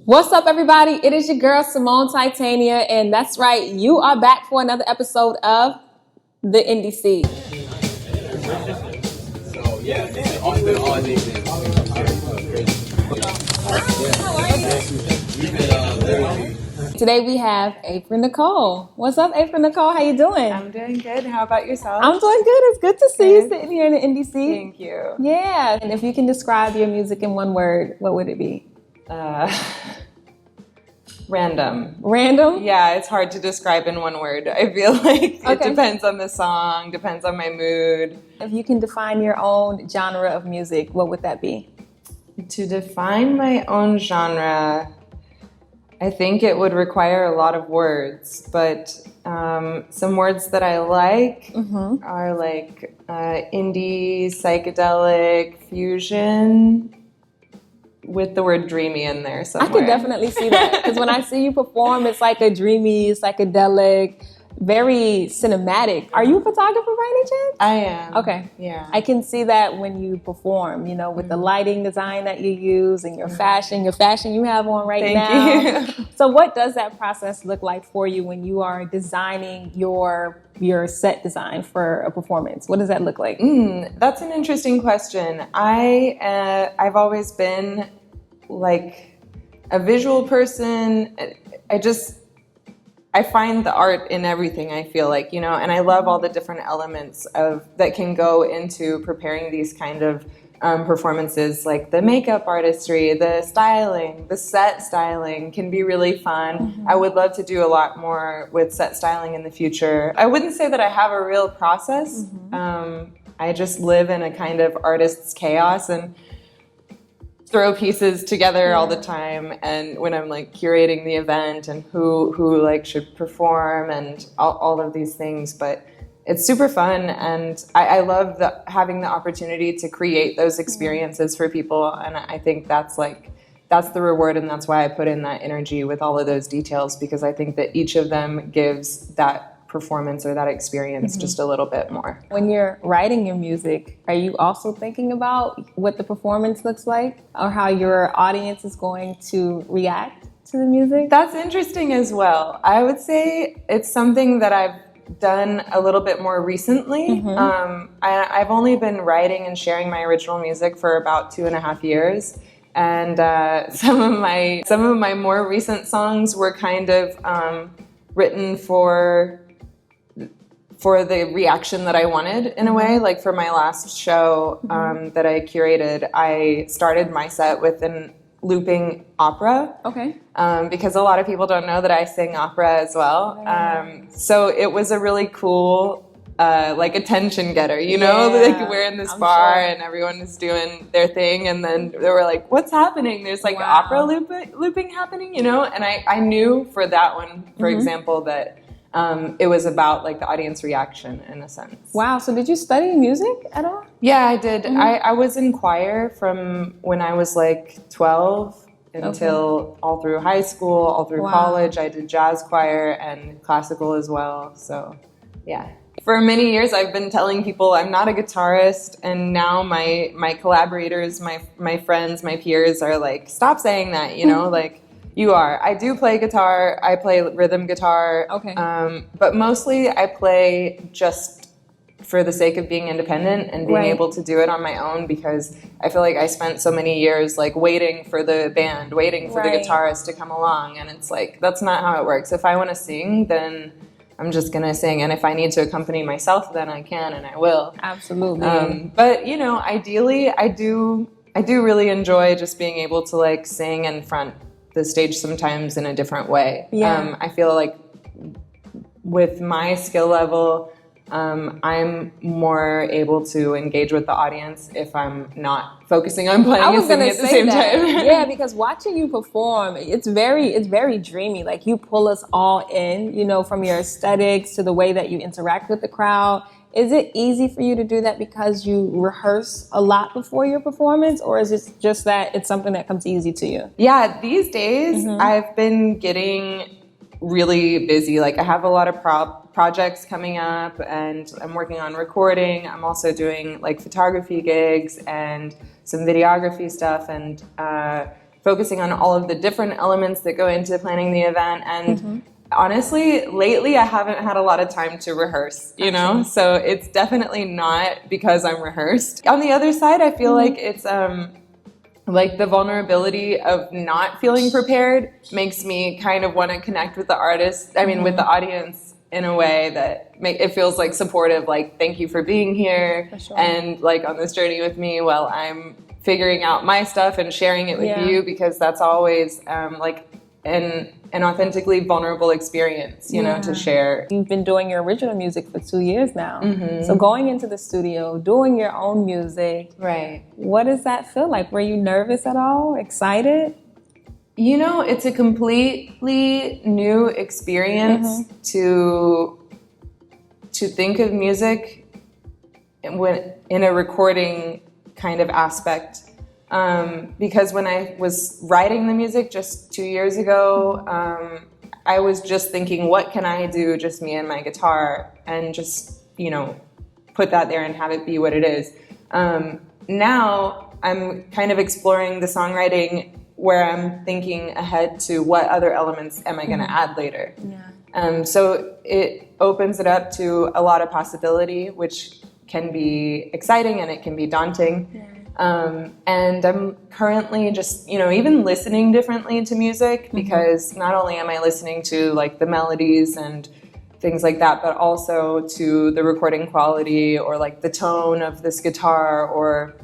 What's up, everybody? It is your girl, Symone Titania, and that's right, you are back for another episode of The Indie Seed. So, yeah, it's all these. Today we have Epiphanii Nicole. What's up, Epiphanii Nicole? How you doing? I'm doing good. How about yourself? I'm doing good. It's good to see you sitting here in the Indie Seed. Thank you. Yeah, and if you can describe your music in one word, what would it be? Random. Random? Yeah, it's hard to describe in one word. I feel like it depends on the song, depends on my mood. If you can define your own genre of music, what would that be? To define my own genre, I think it would require a lot of words, but some words that I like are like indie, psychedelic, fusion, with the word dreamy in there somewhere. I could definitely see that, because when I see you perform, it's like a dreamy, psychedelic, very cinematic. Are you a photographer by any chance? I am. Okay. Yeah. I can see that when you perform, you know, with the lighting design that you use and your fashion you have on right now. Thank you. So what does that process look like for you when you are designing your set design for a performance? What does that look like? That's an interesting question. I've always been like a visual person. I find the art in everything, I feel like, you know, and I love all the different elements that can go into preparing these kind of performances, like the makeup artistry, the styling, the set styling can be really fun. I would love to do a lot more with set styling in the future. I wouldn't say that I have a real process. I just live in a kind of artist's chaos and throw pieces together all the time, and when I'm like curating the event and who like should perform and all of these things, but it's super fun, and I love having the opportunity to create those experiences for people, and I think that's the reward, and that's why I put in that energy with all of those details, because I think that each of them gives that performance or that experience just a little bit more. When you're writing your music, are you also thinking about what the performance looks like or how your audience is going to react to the music? That's interesting as well. I would say it's something that I've done a little bit more recently. I've only been writing and sharing my original music for about 2.5 years. And some of my more recent songs were kind of written for the reaction that I wanted, in a way. Like for my last show that I curated, I started my set with an looping opera. Okay. Because a lot of people don't know that I sing opera as well. So it was a really cool like attention getter, you know? Like we're in this bar and everyone is doing their thing, and then they were like, what's happening? There's like opera looping happening, you know? And I knew for that one, for example, that it was about like the audience reaction in a sense. Wow. So did you study music at all? Yeah, I did. I was in choir from when I was like 12 until all through high school, all through college. I did jazz choir and classical as well. So yeah. For many years, I've been telling people I'm not a guitarist, and now my collaborators, my friends, my peers are like, stop saying that, you know, like, you are. I do play guitar. I play rhythm guitar. Okay. But mostly I play just for the sake of being independent and being able to do it on my own, because I feel like I spent so many years like waiting for the band, waiting for the guitarist to come along, and it's like, that's not how it works. If I want to sing, then I'm just gonna sing, and if I need to accompany myself, then I can and I will. Absolutely. But you know, ideally, I do really enjoy just being able to like sing and front the stage sometimes in a different way. I feel like with my skill level, I'm more able to engage with the audience if I'm not focusing on playing and singing at the same time. Yeah, because watching you perform, it's very dreamy. Like you pull us all in, you know, from your aesthetics to the way that you interact with the crowd. Is it easy for you to do that because you rehearse a lot before your performance, or is it just that it's something that comes easy to you? Yeah, these days I've been getting really busy. Like I have a lot of projects coming up, and I'm working on recording. I'm also doing like photography gigs and some videography stuff, and focusing on all of the different elements that go into planning the event. And honestly, lately I haven't had a lot of time to rehearse, you know? So it's definitely not because I'm rehearsed. On the other side, I feel like it's like the vulnerability of not feeling prepared makes me kind of want to connect with the artist, with the audience in a way that it feels like supportive, like thank you for being here and like on this journey with me while I'm figuring out my stuff and sharing it with you, because that's always like an authentically vulnerable experience, you know, to share. You've been doing your original music for 2 years now. So going into the studio, doing your own music. Right. What does that feel like? Were you nervous at all? Excited? You know, it's a completely new experience to think of music in a recording kind of aspect. Because when I was writing the music just 2 years ago, I was just thinking, what can I do, just me and my guitar, and just, you know, put that there and have it be what it is. Now I'm kind of exploring the songwriting where I'm thinking ahead to what other elements am I going to add later. So it opens it up to a lot of possibility, which can be exciting and it can be daunting. And I'm currently just, you know, even listening differently to music, because not only am I listening to like the melodies and things like that, but also to the recording quality or like the tone of this guitar, or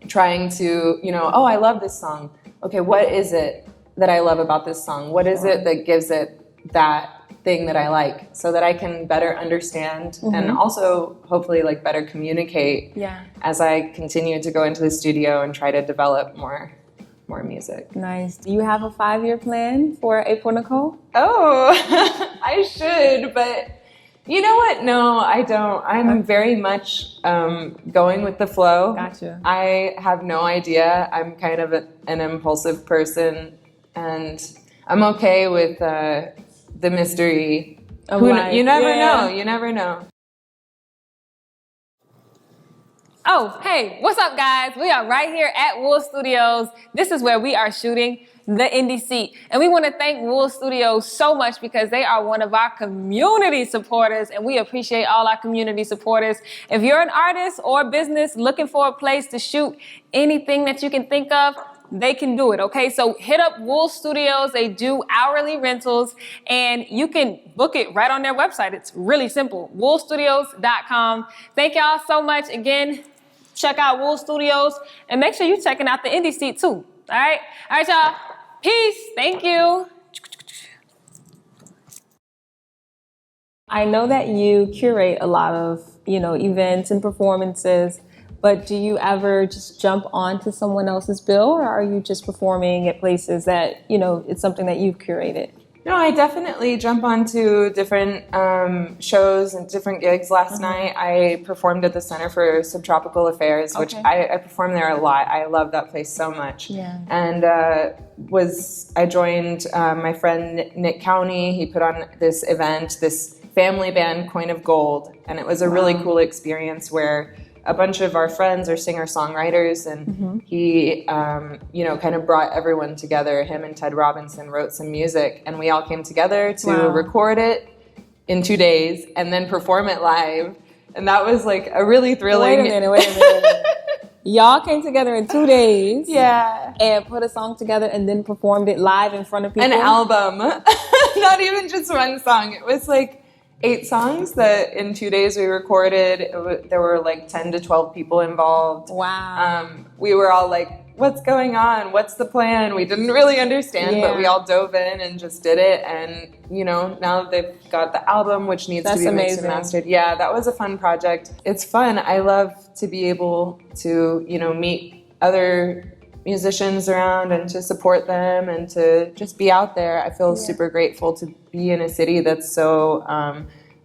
trying to, you know, oh, I love this song. Okay, what is it that I love about this song? What is it that gives it that thing that I like, so that I can better understand and also hopefully like better communicate as I continue to go into the studio and try to develop more music. Nice. Do you have a 5-year plan for April Nicole? Oh, I should, but you know what? No, I don't. I'm very much going with the flow. Gotcha. I have no idea. I'm kind of an impulsive person, and I'm okay with the mystery. You never know. You never know. Oh, hey, what's up, guys? We are right here at WUUL Studios. This is where we are shooting the Indie Seat. And we want to thank WUUL Studios so much, because they are one of our community supporters, and we appreciate all our community supporters. If you're an artist or business looking for a place to shoot anything that you can think of, they can do it, okay? So hit up WUUL Studios. They do hourly rentals, and you can book it right on their website. It's really simple, WUULstudios.com. Thank y'all so much. Again, check out WUUL Studios, and make sure you're checking out the Indie Seat too, all right? All right, y'all. Peace. Thank you. I know that you curate a lot of, you know, events and performances, but do you ever just jump onto someone else's bill, or are you just performing at places that, you know, it's something that you've curated? No, I definitely jump onto different shows and different gigs. Last night I performed at the Center for Subtropical Affairs, which I perform there a lot. I love that place so much. And I joined my friend Nick County. He put on this event, this family band, Coin of Gold, and it was a really cool experience where a bunch of our friends are singer-songwriters, and he, you know, kind of brought everyone together. Him and Ted Robinson wrote some music, and we all came together to record it in 2 days and then perform it live. And that was like a really thrilling... Wait a minute. Y'all came together in 2 days. And put a song together and then performed it live in front of people? An album. Not even just one song. It was like 8 songs that in 2 days we recorded. There were like 10 to 12 people involved. We were all like, what's going on? What's the plan? We didn't really understand, but we all dove in and just did it. And, you know, now they've got the album, which needs to be mixed and mastered. Yeah, that was a fun project. It's fun. I love to be able to, you know, meet other musicians around and to support them and to just be out there. I feel super grateful to be in a city that's so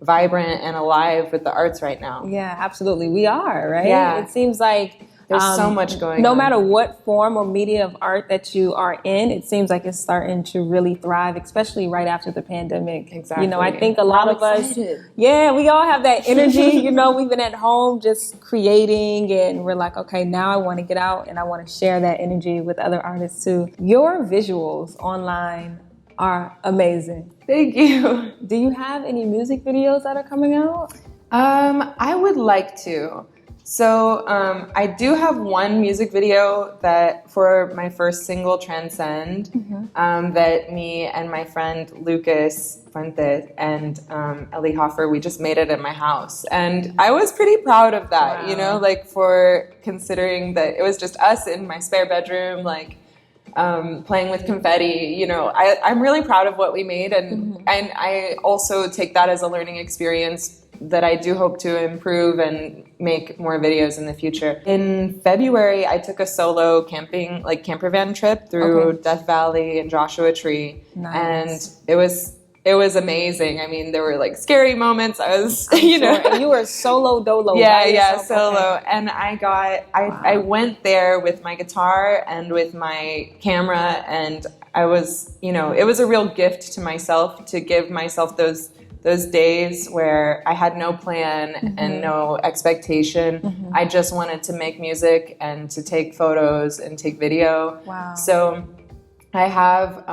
vibrant and alive with the arts right now. Yeah, absolutely. We are, right? Yeah. It seems like There's so much going no on. matter what form or media of art that you are in, it seems like it's starting to really thrive, especially right after the pandemic. Exactly. You know, I think a lot of excited. us, yeah, we all have that energy. You know, we've been at home just creating, and we're like, okay, now I want to get out and I want to share that energy with other artists too. Your visuals online are amazing. Thank you. Do you have any music videos that are coming out? I would like to. So I do have one music video that for my first single, Transcend, that me and my friend Lucas Fuentes and Ellie Hoffer, we just made it at my house. And I was pretty proud of that, Wow. you know, like for considering that it was just us in my spare bedroom, like playing with confetti, you know, I'm really proud of what we made. And I also take that as a learning experience that I do hope to improve and make more videos in the future. In February, I took a solo camping, like camper van trip through Death Valley and Joshua Tree. Nice. And it was amazing. I mean, there were like scary moments. I was, you know. And you were solo dolo. Yeah, solo. Okay. And I went there with my guitar and with my camera, and I was, you know, it was a real gift to myself to give myself those days where I had no plan and no expectation. I just wanted to make music and to take photos and take video. Wow. So I have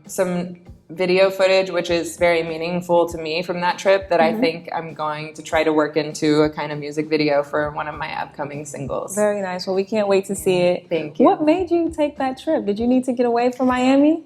some video footage, which is very meaningful to me from that trip, that I think I'm going to try to work into a kind of music video for one of my upcoming singles. Very nice. Well, we can't wait to see it. Thank you. What made you take that trip? Did you need to get away from Miami?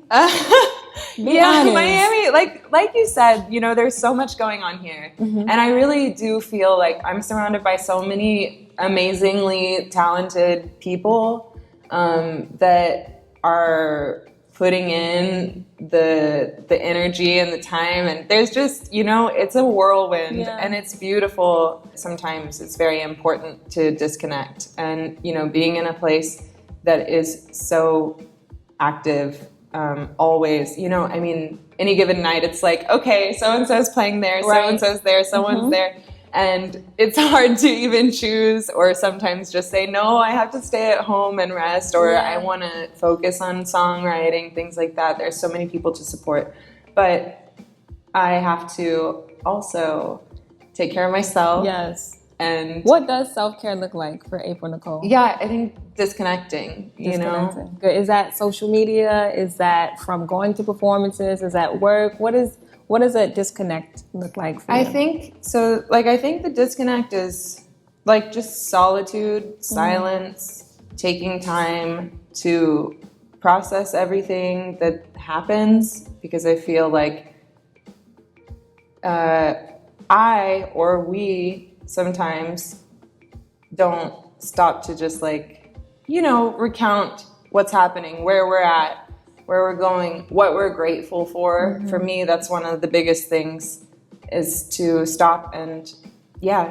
Yeah, honest. Miami, like you said, you know, there's so much going on here. And I really do feel like I'm surrounded by so many amazingly talented people that are putting in the energy and the time, and there's just, you know, it's a whirlwind and it's beautiful. Sometimes it's very important to disconnect, and, you know, being in a place that is so active always, you know, I mean, any given night it's like, okay, so-and-so's playing there, so-and-so's there, someone's there. And it's hard to even choose, or sometimes just say, no, I have to stay at home and rest, or I want to focus on songwriting, things like that. There's so many people to support. But I have to also take care of myself. Yes. And what does self-care look like for April Nicole? Yeah, I think disconnecting, you know? Good. Is that social media? Is that from going to performances? Is that work? What does a disconnect look like for you? I think so. Like, I think the disconnect is like just solitude, silence, taking time to process everything that happens, because I feel like we sometimes don't stop to just, like, you know, recount what's happening, where we're at, where we're going, what we're grateful for. For me, that's one of the biggest things, is to stop and,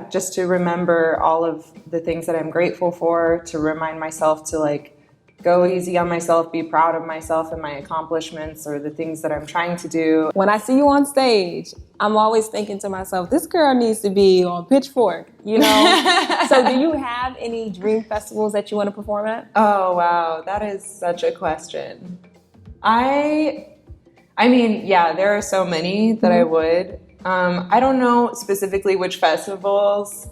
just to remember all of the things that I'm grateful for, to remind myself to, like, go easy on myself, be proud of myself and my accomplishments or the things that I'm trying to do. When I see you on stage, I'm always thinking to myself, this girl needs to be on Pitchfork, you know? So do you have any dream festivals that you want to perform at? Oh, wow. That is such a question. I mean, there are so many that I would. I don't know specifically which festivals.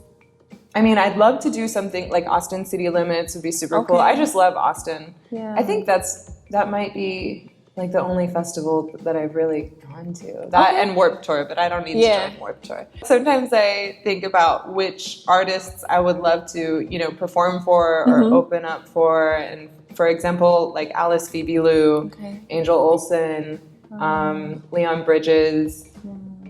I mean, I'd love to do something like Austin City Limits would be super cool. I just love Austin. Yeah. I think that might be like the only festival that I've really gone to. That and Warped Tour, but I don't need to join Warped Tour. Sometimes I think about which artists I would love to, you know, perform for or open up for. And for example, like Alice Phoebe Lou, Angel Olsen, Leon Bridges,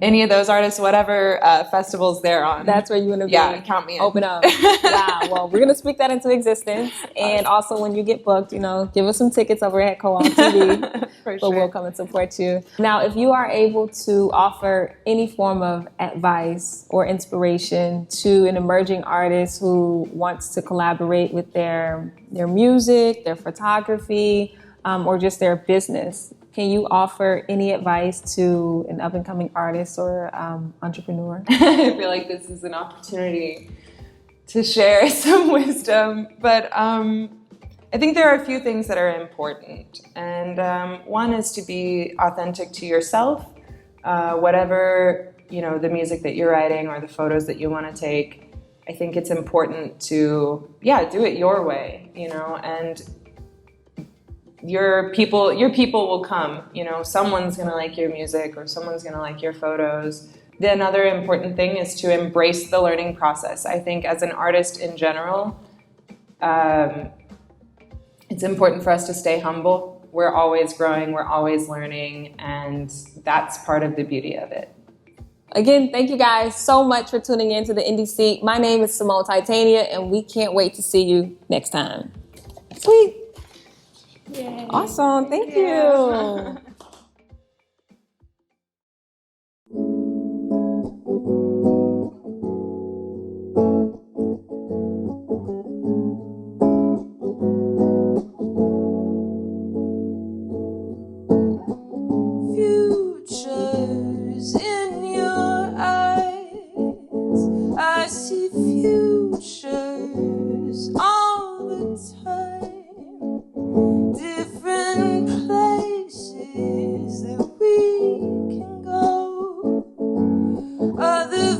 any of those artists, whatever festivals they're on. That's where you want to be. Yeah, count me in. Open up. Wow. Well, we're going to speak that into existence. And also when you get booked, you know, give us some tickets over at Co-op TV. But we'll come and support you. Now, if you are able to offer any form of advice or inspiration to an emerging artist who wants to collaborate with their music, their photography, or just their business, can you offer any advice to an up-and-coming artist or entrepreneur? I feel like this is an opportunity to share some wisdom, but I think there are a few things that are important. And one is to be authentic to yourself, whatever, the music that you're writing or the photos that you want to take. I think it's important to, do it your way, and your people will come, someone's going to like your music or someone's going to like your photos. Then another important thing is to embrace the learning process. I think as an artist in general, it's important for us to stay humble. We're always growing, we're always learning, and that's part of the beauty of it. Again, thank you guys so much for tuning in to the Indie Seat. My name is Symone Titania, and we can't wait to see you next time. Sweet. Yay. Awesome. Thank you. Futures in your eyes, I see futures all the time. Different places that we can go, other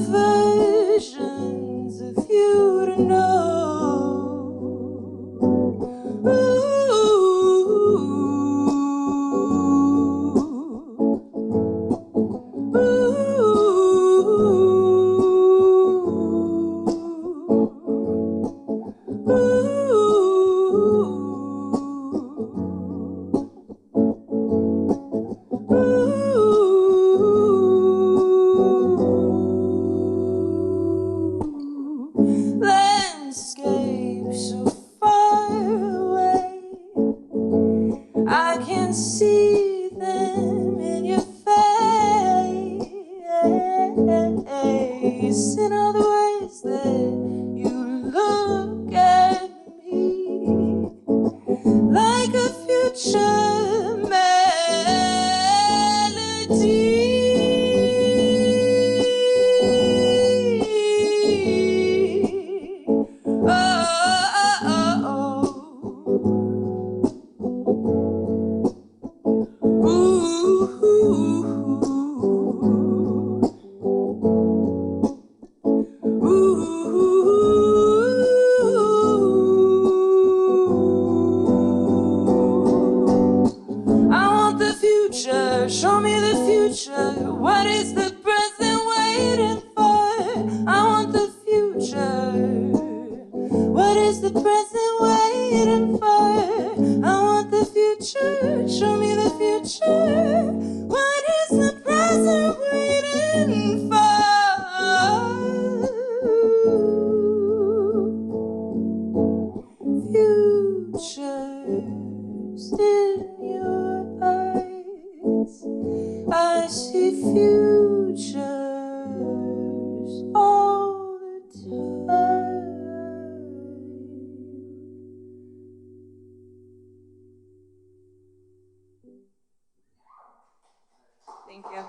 versions of you to know. Landscape so far away, I can see them in your face, in all the ways that you look at me, like a future melody. Show me the future. What is the present waiting for? I want the future. What is the present waiting for? I want the future. Show me the future. What is the present waiting for? Futures in your eyes, I see futures all the time. Thank you.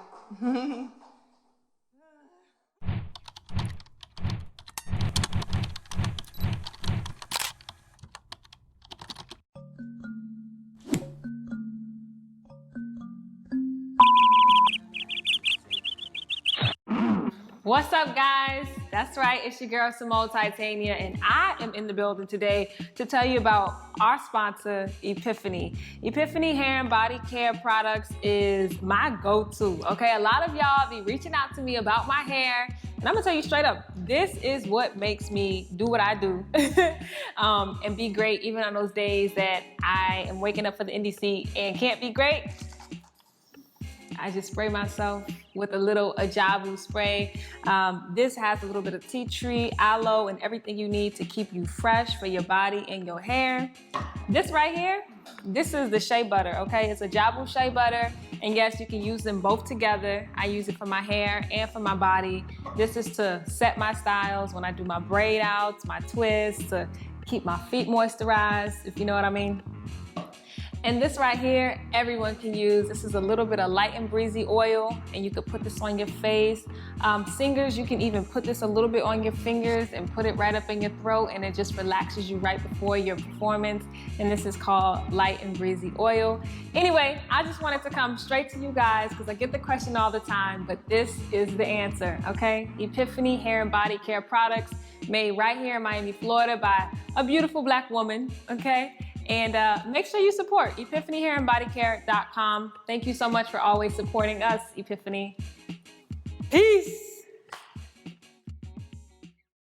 What's up, guys? That's right, it's your girl Symone Titania, and I am in the building today to tell you about our sponsor, Epiphanii. Epiphanii hair and body care products is my go-to, okay? A lot of y'all be reaching out to me about my hair, and I'm gonna tell you straight up, this is what makes me do what I do and be great even on those days that I am waking up for the Indie Seat and can't be great. I just spray myself with a little ajabu spray. This has a little bit of tea tree, aloe, and everything you need to keep you fresh for your body and your hair. This right here, this is the shea butter, okay? It's ajabu shea butter, and yes, you can use them both together. I use it for my hair and for my body. This is to set my styles when I do my braid outs, my twists, to keep my feet moisturized, if you know what I mean. And this right here, everyone can use. This is a little bit of light and breezy oil, and you could put this on your face. Singers, you can even put this a little bit on your fingers and put it right up in your throat, and it just relaxes you right before your performance. And this is called light and breezy oil. Anyway, I just wanted to come straight to you guys because I get the question all the time, but this is the answer, okay? Epiphanii hair and body care products made right here in Miami, Florida by a beautiful Black woman, okay? And make sure you support EpiphaniiHairandBodyCare.com. Thank you so much for always supporting us, Epiphanii. Peace.